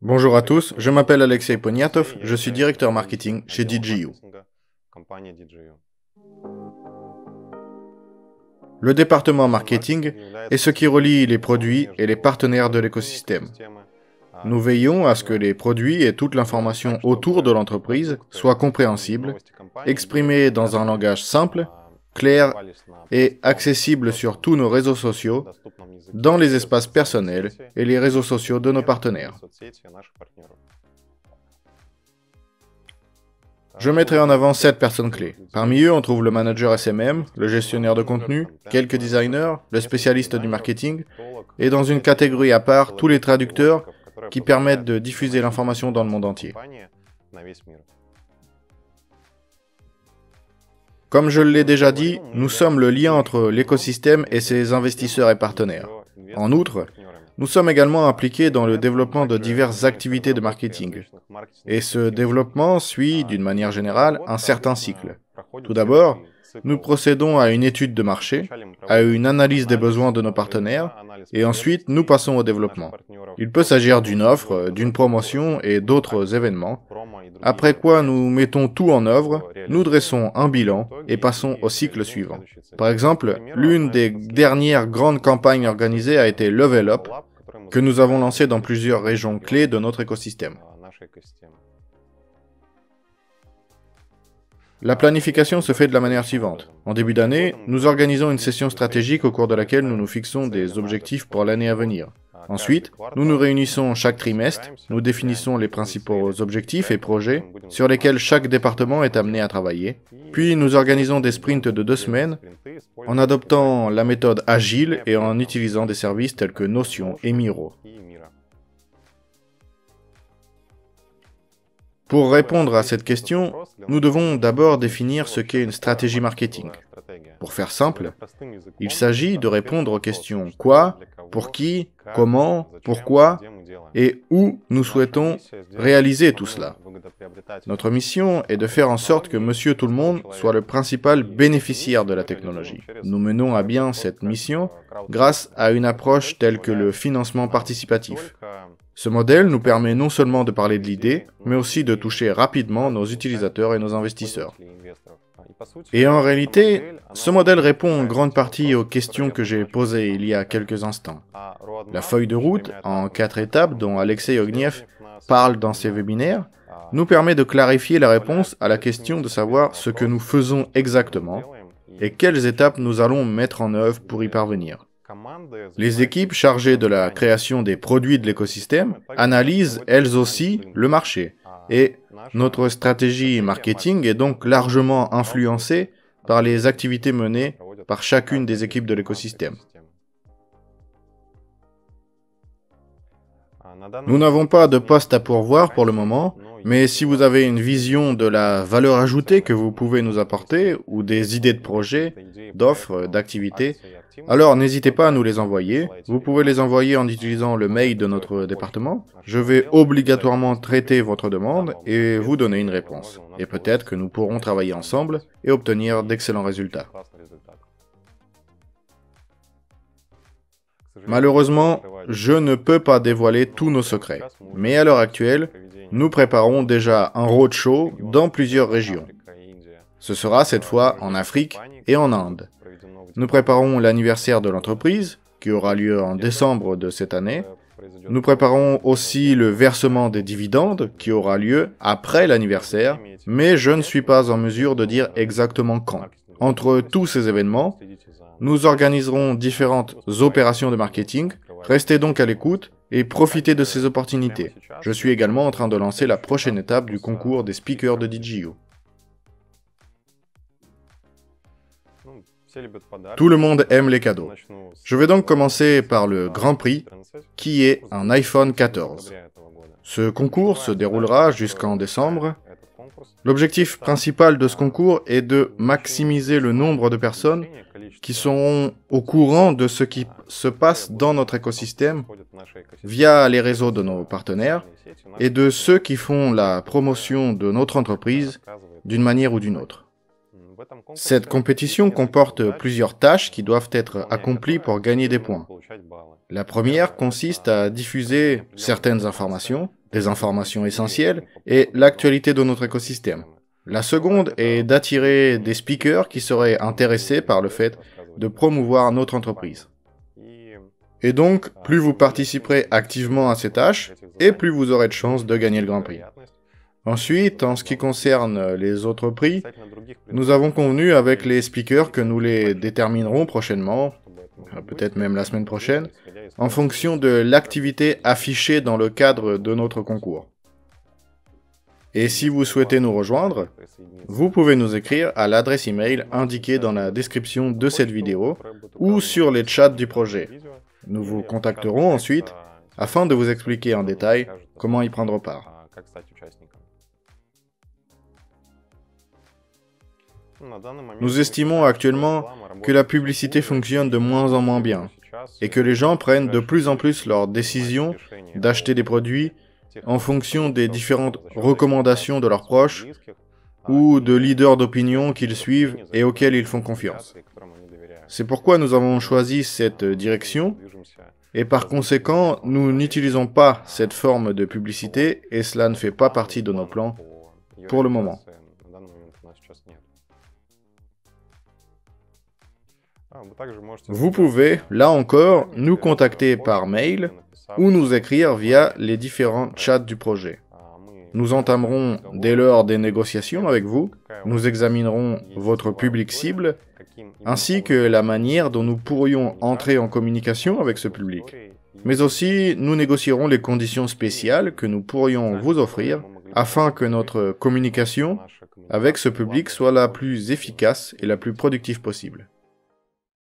Bonjour à tous, je m'appelle Alexei Poniatov, je suis directeur marketing chez DJU. Le département marketing est ce qui relie les produits et les partenaires de l'écosystème. Nous veillons à ce que les produits et toute l'information autour de l'entreprise soient compréhensibles, exprimés dans un langage simple, clair et accessible sur tous nos réseaux sociaux, dans les espaces personnels et les réseaux sociaux de nos partenaires. Je mettrai en avant 7 personnes clés. Parmi eux, on trouve le manager SMM, le gestionnaire de contenu, quelques designers, le spécialiste du marketing, et dans une catégorie à part, tous les traducteurs qui permettent de diffuser l'information dans le monde entier. Comme je l'ai déjà dit, nous sommes le lien entre l'écosystème et ses investisseurs et partenaires. En outre, nous sommes également impliqués dans le développement de diverses activités de marketing. Et ce développement suit, d'une manière générale, un certain cycle. Tout d'abord, nous procédons à une étude de marché, à une analyse des besoins de nos partenaires, et ensuite nous passons au développement. Il peut s'agir d'une offre, d'une promotion et d'autres événements, après quoi nous mettons tout en œuvre, nous dressons un bilan et passons au cycle suivant. Par exemple, l'une des dernières grandes campagnes organisées a été Level Up, que nous avons lancé dans plusieurs régions clés de notre écosystème. La planification se fait de la manière suivante. En début d'année, nous organisons une session stratégique au cours de laquelle nous nous fixons des objectifs pour l'année à venir. Ensuite, nous nous réunissons chaque trimestre, nous définissons les principaux objectifs et projets sur lesquels chaque département est amené à travailler, puis nous organisons des sprints de 2 semaines en adoptant la méthode agile et en utilisant des services tels que Notion et Miro. Pour répondre à cette question, nous devons d'abord définir ce qu'est une stratégie marketing. Pour faire simple, il s'agit de répondre aux questions quoi, pour qui, comment, pourquoi et où nous souhaitons réaliser tout cela. Notre mission est de faire en sorte que Monsieur Tout-le-Monde soit le principal bénéficiaire de la technologie. Nous menons à bien cette mission grâce à une approche telle que le financement participatif. Ce modèle nous permet non seulement de parler de l'idée, mais aussi de toucher rapidement nos utilisateurs et nos investisseurs. Et en réalité, ce modèle répond en grande partie aux questions que j'ai posées il y a quelques instants. La feuille de route, en 4 étapes dont Alexei Ogniev parle dans ses webinaires, nous permet de clarifier la réponse à la question de savoir ce que nous faisons exactement et quelles étapes nous allons mettre en œuvre pour y parvenir. Les équipes chargées de la création des produits de l'écosystème analysent elles aussi le marché et notre stratégie marketing est donc largement influencée par les activités menées par chacune des équipes de l'écosystème. Nous n'avons pas de poste à pourvoir pour le moment, mais si vous avez une vision de la valeur ajoutée que vous pouvez nous apporter ou des idées de projets, d'offres, d'activités, alors n'hésitez pas à nous les envoyer. Vous pouvez les envoyer en utilisant le mail de notre département. Je vais obligatoirement traiter votre demande et vous donner une réponse. Et peut-être que nous pourrons travailler ensemble et obtenir d'excellents résultats. Malheureusement, je ne peux pas dévoiler tous nos secrets. Mais à l'heure actuelle, nous préparons déjà un roadshow dans plusieurs régions. Ce sera cette fois en Afrique et en Inde. Nous préparons l'anniversaire de l'entreprise, qui aura lieu en décembre de cette année. Nous préparons aussi le versement des dividendes, qui aura lieu après l'anniversaire, mais je ne suis pas en mesure de dire exactement quand. Entre tous ces événements, nous organiserons différentes opérations de marketing. Restez donc à l'écoute et profitez de ces opportunités. Je suis également en train de lancer la prochaine étape du concours des speakers de DJU. Tout le monde aime les cadeaux. Je vais donc commencer par le Grand Prix, qui est un iPhone 14. Ce concours se déroulera jusqu'en décembre. L'objectif principal de ce concours est de maximiser le nombre de personnes qui seront au courant de ce qui se passe dans notre écosystème via les réseaux de nos partenaires et de ceux qui font la promotion de notre entreprise d'une manière ou d'une autre. Cette compétition comporte plusieurs tâches qui doivent être accomplies pour gagner des points. La première consiste à diffuser certaines informations, des informations essentielles, et l'actualité de notre écosystème. La seconde est d'attirer des speakers qui seraient intéressés par le fait de promouvoir notre entreprise. Et donc, plus vous participerez activement à ces tâches, et plus vous aurez de chances de gagner le Grand Prix. Ensuite, en ce qui concerne les autres prix, nous avons convenu avec les speakers que nous les déterminerons prochainement, peut-être même la semaine prochaine, en fonction de l'activité affichée dans le cadre de notre concours. Et si vous souhaitez nous rejoindre, vous pouvez nous écrire à l'adresse email indiquée dans la description de cette vidéo ou sur les chats du projet. Nous vous contacterons ensuite afin de vous expliquer en détail comment y prendre part. Nous estimons actuellement que la publicité fonctionne de moins en moins bien et que les gens prennent de plus en plus leur décision d'acheter des produits en fonction des différentes recommandations de leurs proches ou de leaders d'opinion qu'ils suivent et auxquels ils font confiance. C'est pourquoi nous avons choisi cette direction et par conséquent, nous n'utilisons pas cette forme de publicité et cela ne fait pas partie de nos plans pour le moment. Vous pouvez, là encore, nous contacter par mail ou nous écrire via les différents chats du projet. Nous entamerons dès lors des négociations avec vous, nous examinerons votre public cible, ainsi que la manière dont nous pourrions entrer en communication avec ce public. Mais aussi, nous négocierons les conditions spéciales que nous pourrions vous offrir afin que notre communication avec ce public soit la plus efficace et la plus productive possible.